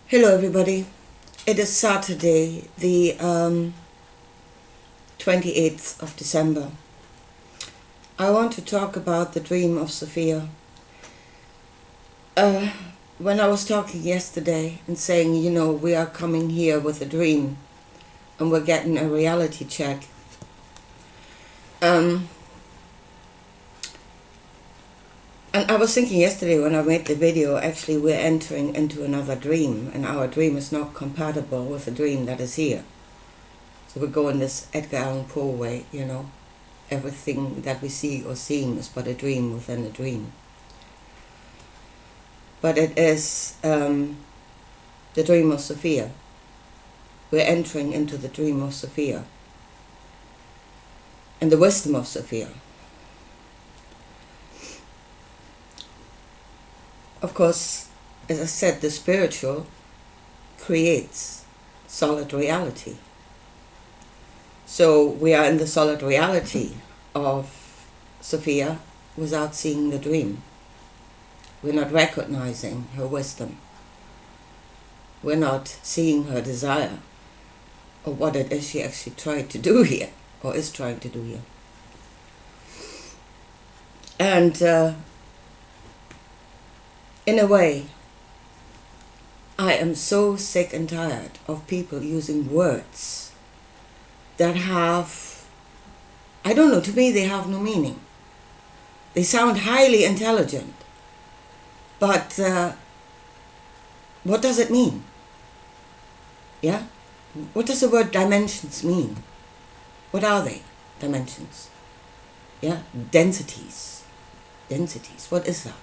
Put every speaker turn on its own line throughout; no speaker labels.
Hello everybody. It is Saturday, the 28th of December. I want to talk about the dream of Sophia. When I was talking yesterday and saying, we are coming here with a dream and we're getting a reality check. And I was thinking yesterday when I made the video, actually we're entering into another dream, and our dream is not compatible with the dream that is here. So we're going this Edgar Allan Poe way, everything that we see or seeing is but a dream within a dream. But it is the dream of Sophia. We're entering into the dream of Sophia and the wisdom of Sophia. Of course, as I said, the spiritual creates solid reality. So we are in the solid reality of Sophia without seeing the dream. We're not recognizing her wisdom. We're not seeing her desire or what it is she actually tried to do here or is trying to do here. And in a way, I am so sick and tired of people using words that have, I don't know, to me they have no meaning. They sound highly intelligent, but what does it mean? Yeah? What does the word dimensions mean? What are they? Dimensions. Yeah? Densities. Densities. What is that?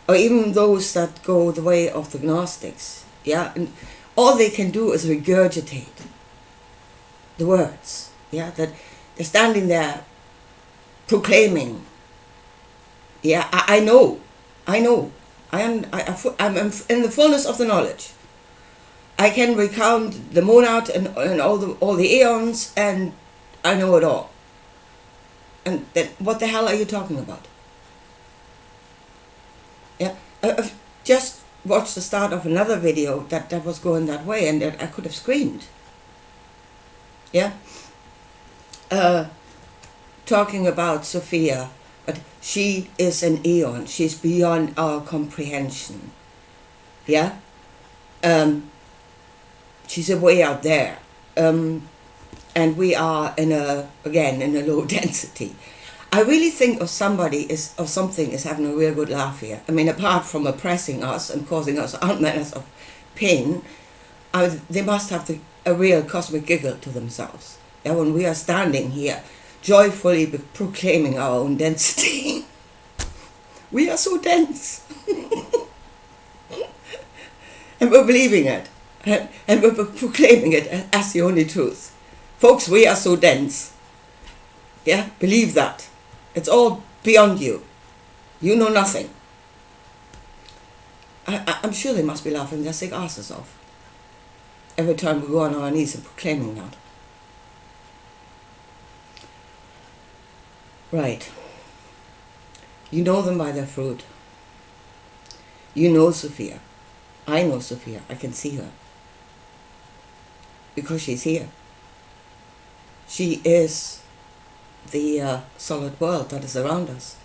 Or even those that go the way of the Gnostics, and all they can do is regurgitate the words, that they're standing there proclaiming, I know, I'm in the fullness of the knowledge. I can recount the monad and all the eons, and I know it all. And then what the hell are you talking about? Yeah, I've just watched the start of another video that was going that way, and I could have screamed. Talking about Sophia, but she is an eon. She's beyond our comprehension. She's a way out there, and we are in a low density. I really think something is having a real good laugh here. I mean, apart from oppressing us and causing us all manners of pain, they must have a real cosmic giggle to themselves. When we are standing here, joyfully proclaiming our own density. We are so dense. And we're believing it. And we're proclaiming it as the only truth. Folks, we are so dense. Believe that. It's all beyond you. You know nothing. I'm sure they must be laughing their sick asses off every time we go on our knees and proclaiming that. Right. You know them by their fruit. You know Sophia. I know Sophia. I can see her. Because she's here. She is the solid world that is around us.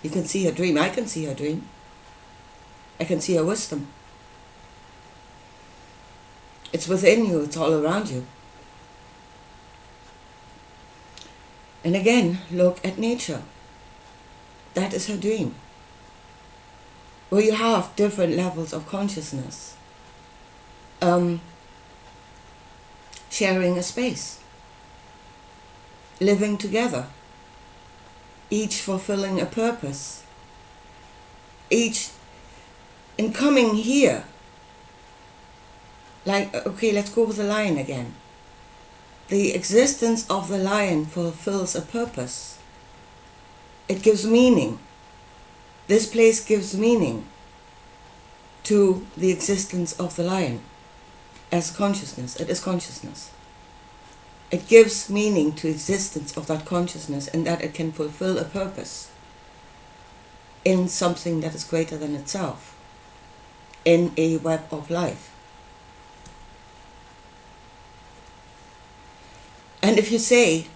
You can see her dream. I can see her dream. I can see her wisdom. It's within you. It's all around you. And again, look at nature. That is her dream. Where you have different levels of consciousness. Sharing a space. Living together, each fulfilling a purpose, each in coming here, let's go with the lion again. The existence of the lion fulfills a purpose. It gives meaning. This place gives meaning to the existence of the lion as consciousness. It is consciousness. It gives meaning to existence of that consciousness, and that it can fulfill a purpose in something that is greater than itself. in a web of life. And if you say,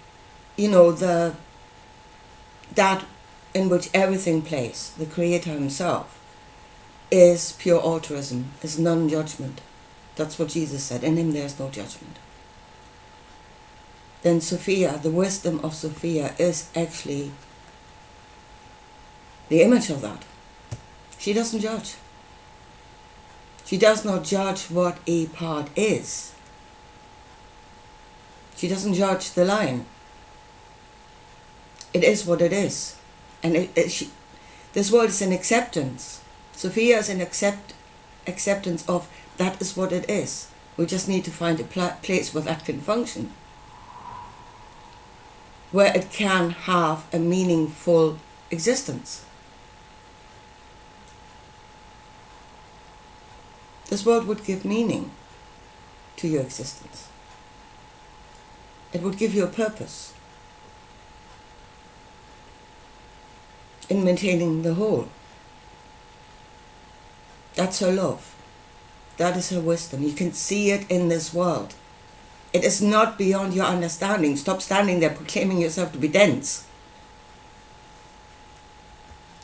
that in which everything plays, the Creator himself, is pure altruism, is non-judgment. That's what Jesus said. In him there is no judgment. Then Sophia, the wisdom of Sophia, is actually the image of that. She doesn't judge. She does not judge what a part is. She doesn't judge the line. It is what it is. And this world is an acceptance. Sophia is an acceptance of that is what it is. We just need to find a place where that can function, where it can have a meaningful existence. This world would give meaning to your existence. It would give you a purpose in maintaining the whole. That's her love. That is her wisdom. You can see it in this world. It is not beyond your understanding. Stop standing there proclaiming yourself to be dense.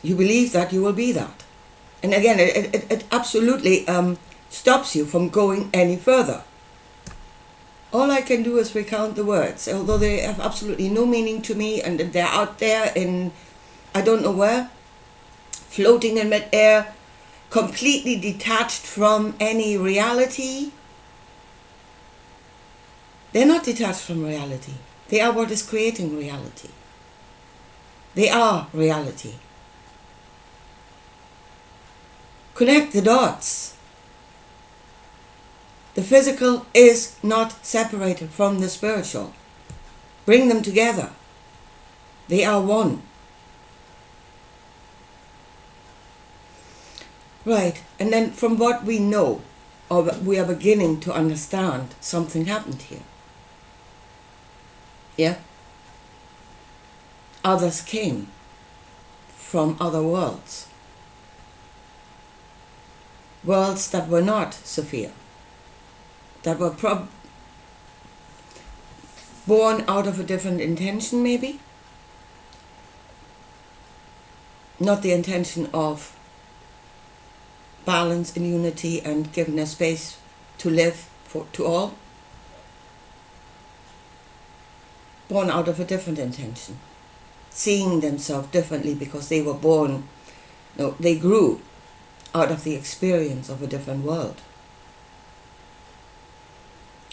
You believe that, you will be that. And again, it absolutely stops you from going any further. All I can do is recount the words, although they have absolutely no meaning to me, and they're out there in I don't know where, floating in mid-air, completely detached from any reality. They're not detached from reality. They are what is creating reality. They are reality. Connect the dots. The physical is not separated from the spiritual. Bring them together. They are one. Right, and then from what we know, or we are beginning to understand, something happened here. Yeah? Others came from other worlds. Worlds that were not Sophia. That were born out of a different intention, maybe? Not the intention of balance and unity and giving a space to live to all. Born out of a different intention. Seeing themselves differently because they were born, they grew out of the experience of a different world.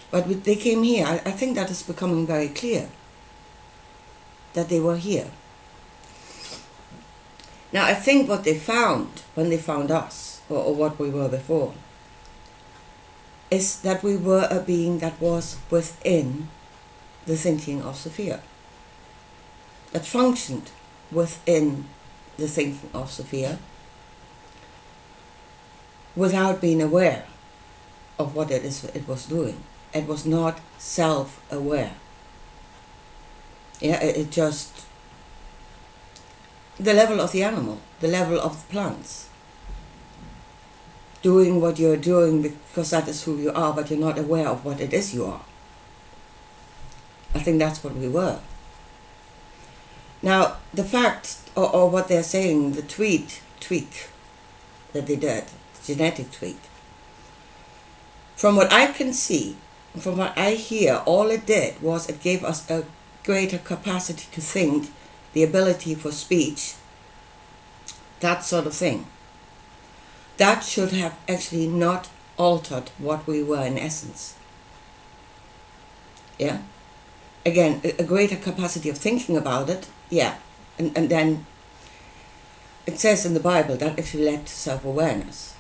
But they came here. I think that is becoming very clear that they were here. Now I think what they found when they found us, or what we were before, is that we were a being that was within the thinking of Sophia, that functioned within the thinking of Sophia without being aware of what it was doing. It was not self-aware. Yeah, it just, the level of the animal, the level of the plants, doing what you're doing because that is who you are, but you're not aware of what it is you are. I think that's what we were. Now, the fact, or what they're saying, the tweak that they did, the genetic tweak, from what I can see, from what I hear, all it did was it gave us a greater capacity to think, the ability for speech, that sort of thing. That should have actually not altered what we were in essence. Yeah? Again, a greater capacity of thinking about it, yeah. And then it says in the Bible that actually led to self-awareness.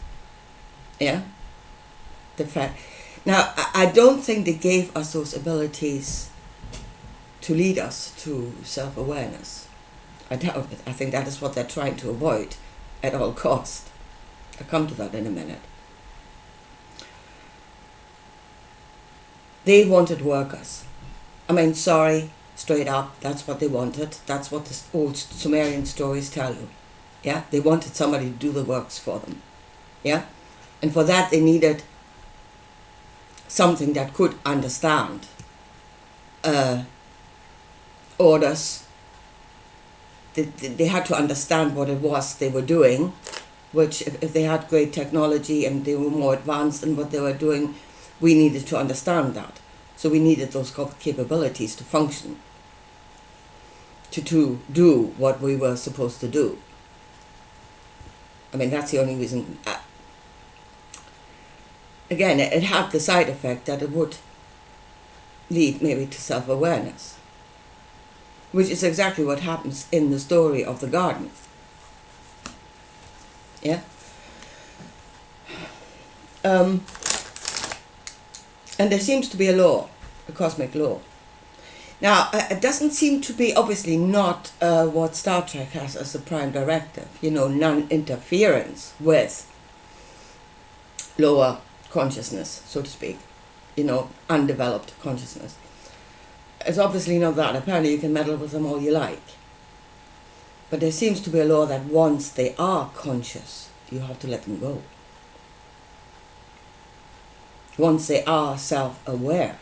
Yeah? The fact. Now, I don't think they gave us those abilities to lead us to self-awareness. I doubt it. I think that is what they're trying to avoid at all cost. I'll come to that in a minute. They wanted workers. I mean, sorry, straight up, that's what they wanted. That's what the old Sumerian stories tell you. Yeah, they wanted somebody to do the works for them. Yeah, And for that they needed something that could understand orders. They had to understand what it was they were doing, which if they had great technology and they were more advanced in what they were doing, we needed to understand that. So we needed those capabilities to function, to do what we were supposed to do. I mean, that's the only reason. Again, it had the side effect that it would lead maybe to self-awareness, which is exactly what happens in the story of the garden. Yeah? And there seems to be a law, a cosmic law. Now, it doesn't seem to be, obviously not what Star Trek has as a prime directive, non-interference with lower consciousness, so to speak, undeveloped consciousness. It's obviously not that. Apparently you can meddle with them all you like. But there seems to be a law that once they are conscious, you have to let them go. Once they are self-aware,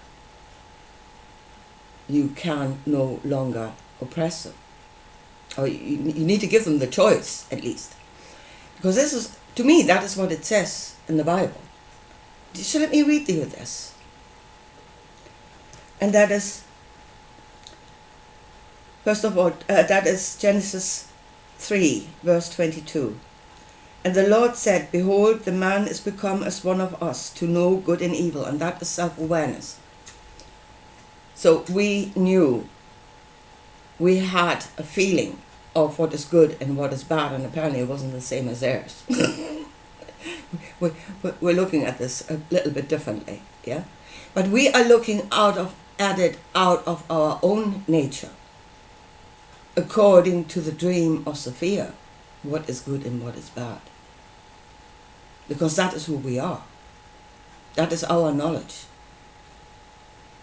you can no longer oppress them. Or you need to give them the choice, at least. Because this is, to me, that is what it says in the Bible. So let me read you this. And that is, first of all, that is Genesis 3, verse 22. And the Lord said, behold, the man is become as one of us, to know good and evil. And that is self-awareness. So we knew, we had a feeling of what is good and what is bad, and apparently it wasn't the same as theirs. We're looking at this a little bit differently, yeah? But we are looking at it out of our own nature, according to the dream of Sophia, what is good and what is bad. Because that is who we are. That is our knowledge.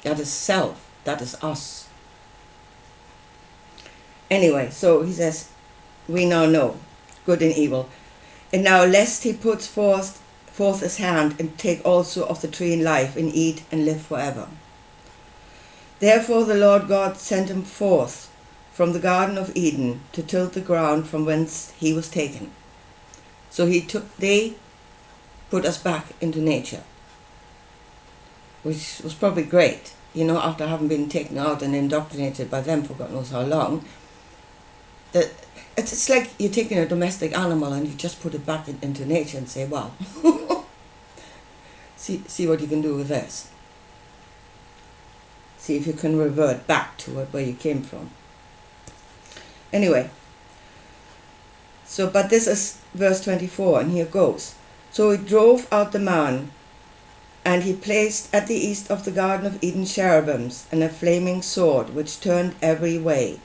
That is self. That is us. Anyway, so he says, we now know good and evil. And now lest he puts forth his hand and take also of the tree in life and eat and live forever. Therefore the Lord God sent him forth from the Garden of Eden to till the ground from whence he was taken. So they put us back into nature, which was probably great, after having been taken out and indoctrinated by them for God knows how long. That it's like you're taking a domestic animal and you just put it back into nature and say, well, see what you can do with this. See if you can revert back to where you came from. Anyway, but this is verse 24, and here goes. So he drove out the man, and he placed at the east of the Garden of Eden cherubims and a flaming sword, which turned every way,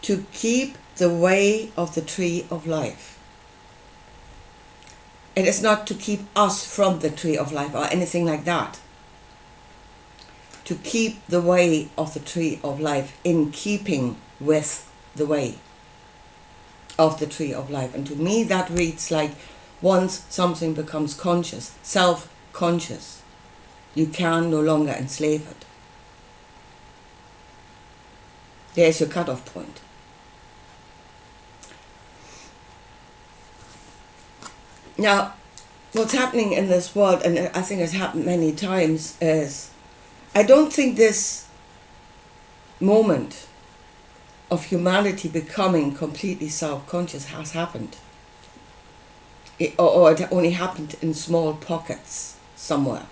to keep the way of the tree of life. It is not to keep us from the tree of life or anything like that. To keep the way of the tree of life in keeping with the way of the tree of life. And to me that reads like, once something becomes conscious, self-conscious, you can no longer enslave it. There's your cutoff point. Now, what's happening in this world, and I think it's happened many times, is I don't think this moment of humanity becoming completely self-conscious has happened. Or it only happened in small pockets somewhere.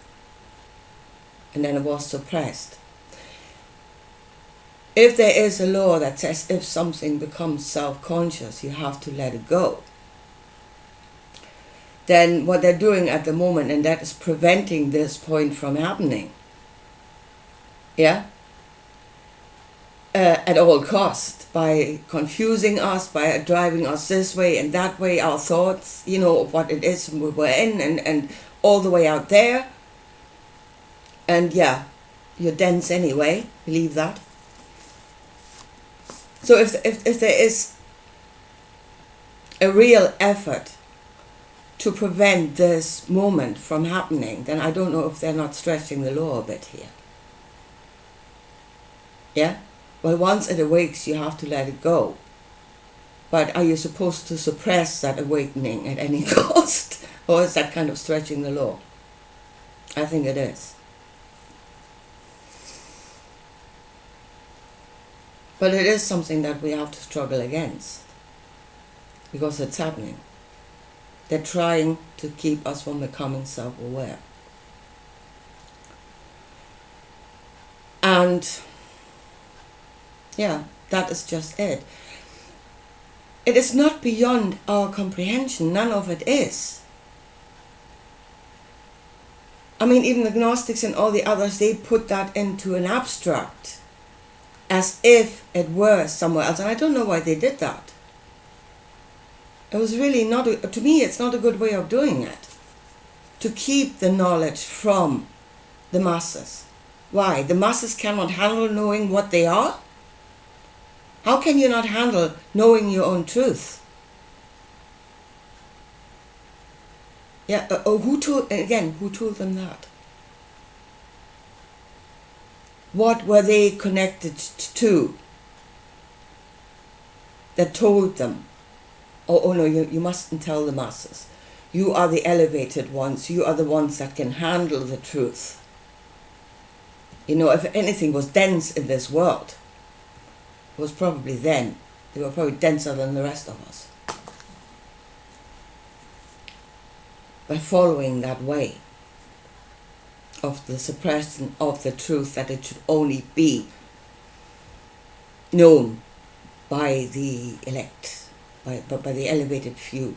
And then it was suppressed. If there is a law that says if something becomes self-conscious, you have to let it go, then what they're doing at the moment, and that is preventing this point from happening, at all cost, by confusing us, by driving us this way and that way, our thoughts, of what it is we were in, and all the way out there. And you're dense anyway, believe that. So if there is a real effort to prevent this moment from happening, then I don't know if they're not stretching the law a bit here. Yeah? Well, once it awakes, you have to let it go. But are you supposed to suppress that awakening at any cost? Or is that kind of stretching the law? I think it is. But it is something that we have to struggle against, because it's happening. They're trying to keep us from becoming self-aware. And yeah, that is just it. It is not beyond our comprehension. None of it is. I mean, even the Gnostics and all the others, they put that into an abstract, as if it were somewhere else. And I don't know why they did that. It was really not, to me, it's not a good way of doing it. To keep the knowledge from the masses. Why? The masses cannot handle knowing what they are? How can you not handle knowing your own truth? Yeah, who told them that? What were they connected to that told them, oh no, you mustn't tell the masses. You are the elevated ones. You are the ones that can handle the truth. You know, if anything was dense in this world, it was probably then. They were probably denser than the rest of us. By following that way of the suppression of the truth, that it should only be known by the elect, by the elevated few.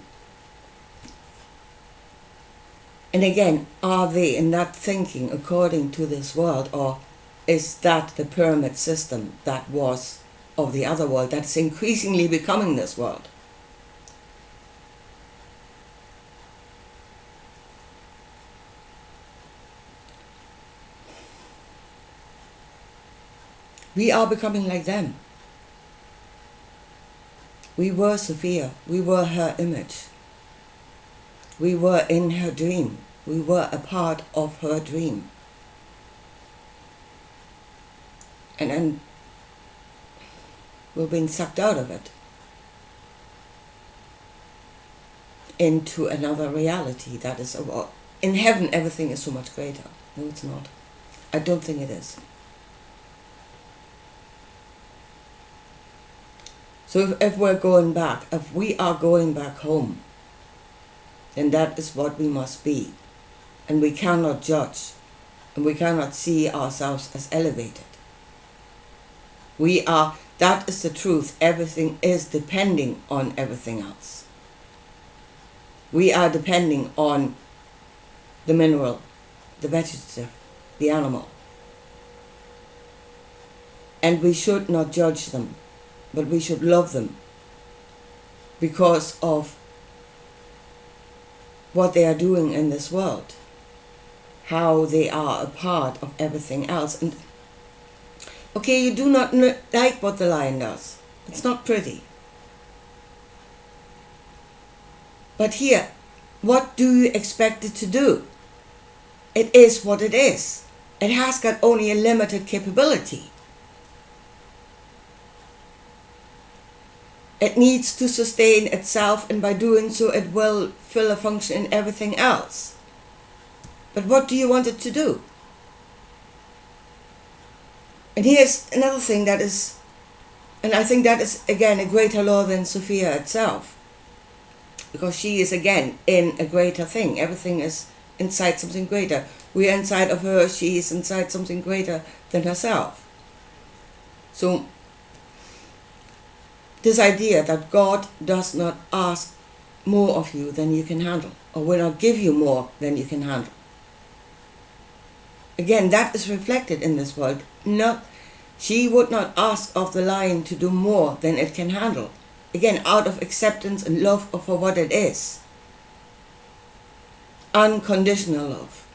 And again, are they in that thinking according to this world, or is that the pyramid system that was of the other world that's increasingly becoming this world? We are becoming like them. We were Sophia. We were her image. We were in her dream. We were a part of her dream. And then we're being sucked out of it into another reality that is, in heaven everything is so much greater. No, it's not. I don't think it is. So if we're going back, if we are going back home, then that is what we must be. And we cannot judge, and we cannot see ourselves as elevated. We are, that is the truth. Everything is depending on everything else. We are depending on the mineral, the vegetative, the animal. And we should not judge them, but we should love them because of what they are doing in this world, how they are a part of everything else. And okay, you do not like what the lion does. It's not pretty. But here, what do you expect it to do? It is what it is. It has got only a limited capability. It needs to sustain itself, and by doing so it will fill a function in everything else. But what do you want it to do? And here's another thing that is, and I think that is again a greater law than Sophia itself. Because she is again in a greater thing. Everything is inside something greater. We are inside of her, she is inside something greater than herself. So this idea that God does not ask more of you than you can handle, or will not give you more than you can handle. Again, that is reflected in this world. She would not ask of the lion to do more than it can handle. Again, out of acceptance and love for what it is. Unconditional love.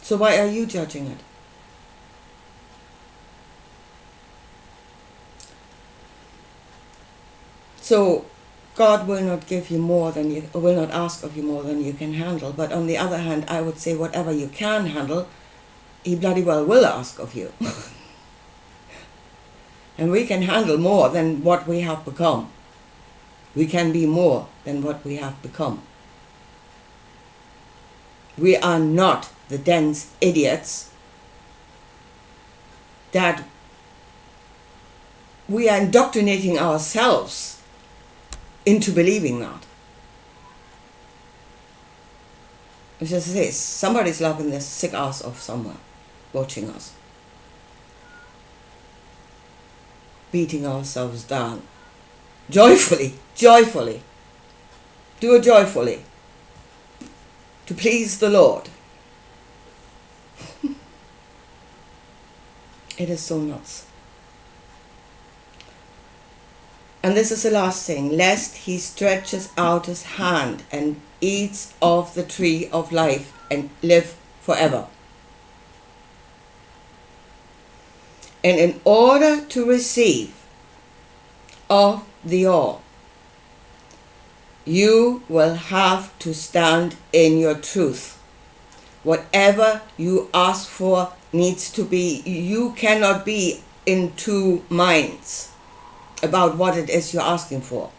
So why are you judging it? So God will not give you more than you, will not ask of you more than you can handle. But on the other hand, I would say whatever you can handle, He bloody well will ask of you. And we can handle more than what we have become. We can be more than what we have become. We are not the dense idiots that we are indoctrinating ourselves into believing that. It's just this, somebody's laughing their sick ass off somewhere, watching us. Beating ourselves down. Joyfully. Do it joyfully. To please the Lord. It is so nuts. And this is the last thing. Lest he stretches out his hand and eats of the tree of life and live forever. And in order to receive of the all, you will have to stand in your truth. Whatever you ask for needs to be, you cannot be in two minds about what it is you're asking for.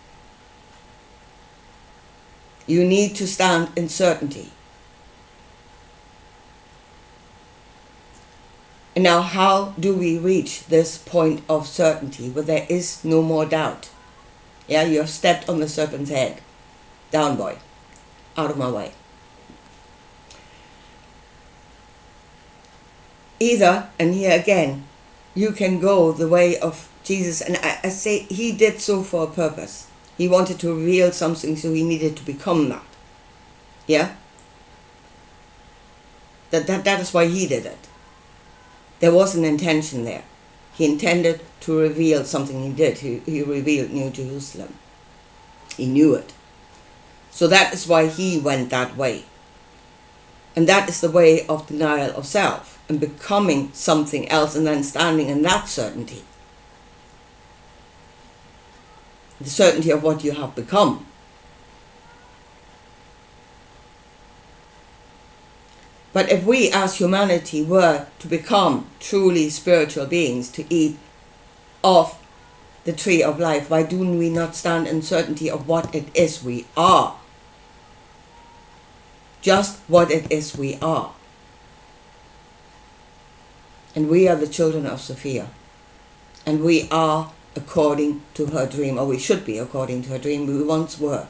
You need to stand in certainty. And now, how do we reach this point of certainty where there is no more doubt? Yeah, you have stepped on the serpent's head. Down, boy. Out of my way. Either, and here again, you can go the way of Jesus. And I say he did so for a purpose. He wanted to reveal something, so he needed to become that. Yeah? That is why he did it. There was an intention there. He intended to reveal something. He did. He revealed New Jerusalem. He knew it. So that is why he went that way. And that is the way of denial of self and becoming something else and then standing in that certainty. The certainty of what you have become. But if we as humanity were to become truly spiritual beings, to eat of the tree of life, why do we not stand in certainty of what it is we are? Just what it is we are. And we are the children of Sophia. And we are according to her dream, or we should be according to her dream. We once were.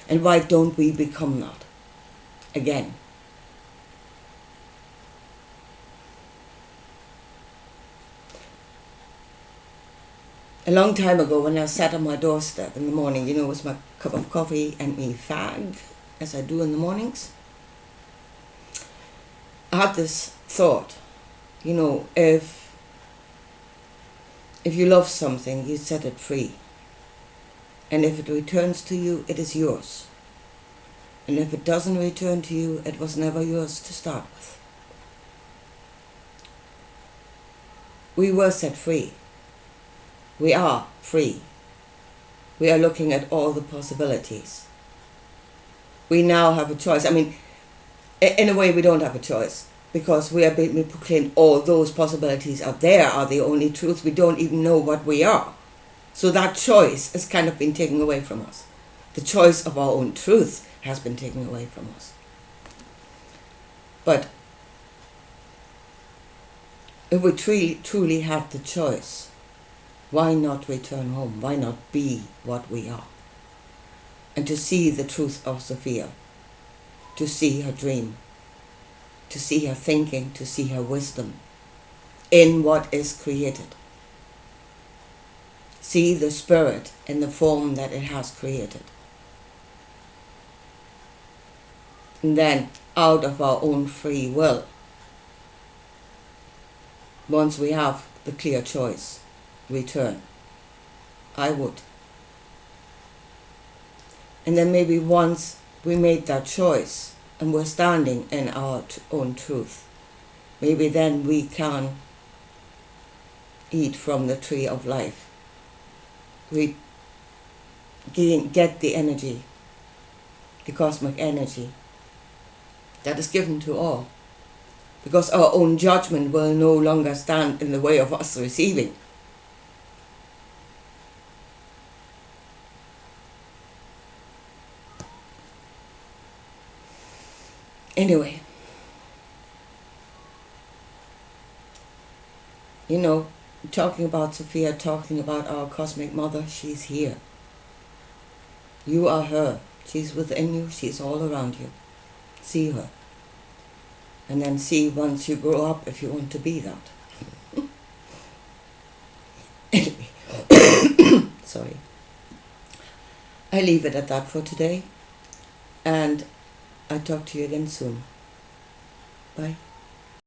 And why don't we become that again? A long time ago, when I sat on my doorstep in the morning, with my cup of coffee and me fag, as I do in the mornings, I had this thought, if you love something, you set it free. And if it returns to you, it is yours. And if it doesn't return to you, it was never yours to start with. We were set free. We are free. We are looking at all the possibilities. We now have a choice. I mean, in a way we don't have a choice, because we are being proclaimed all those possibilities out there are the only truth. We don't even know what we are. So that choice has kind of been taken away from us. The choice of our own truth has been taken away from us. But if we truly had the choice, why not return home? Why not be what we are? And to see the truth of Sophia, to see her dream, to see her thinking, to see her wisdom in what is created. See the spirit in the form that it has created. And then, out of our own free will, once we have the clear choice, return. I would. And then maybe once we made that choice and we're standing in our own truth, maybe then we can eat from the tree of life we get the energy, the cosmic energy that is given to all, because our own judgment will no longer stand in the way of us receiving. Anyway, talking about Sophia, talking about our cosmic mother, she's here. You are her. She's within you. She's all around you. See her. And then see once you grow up if you want to be that. Anyway, sorry. I leave it at that for today. And I'll talk to you again soon. Bye.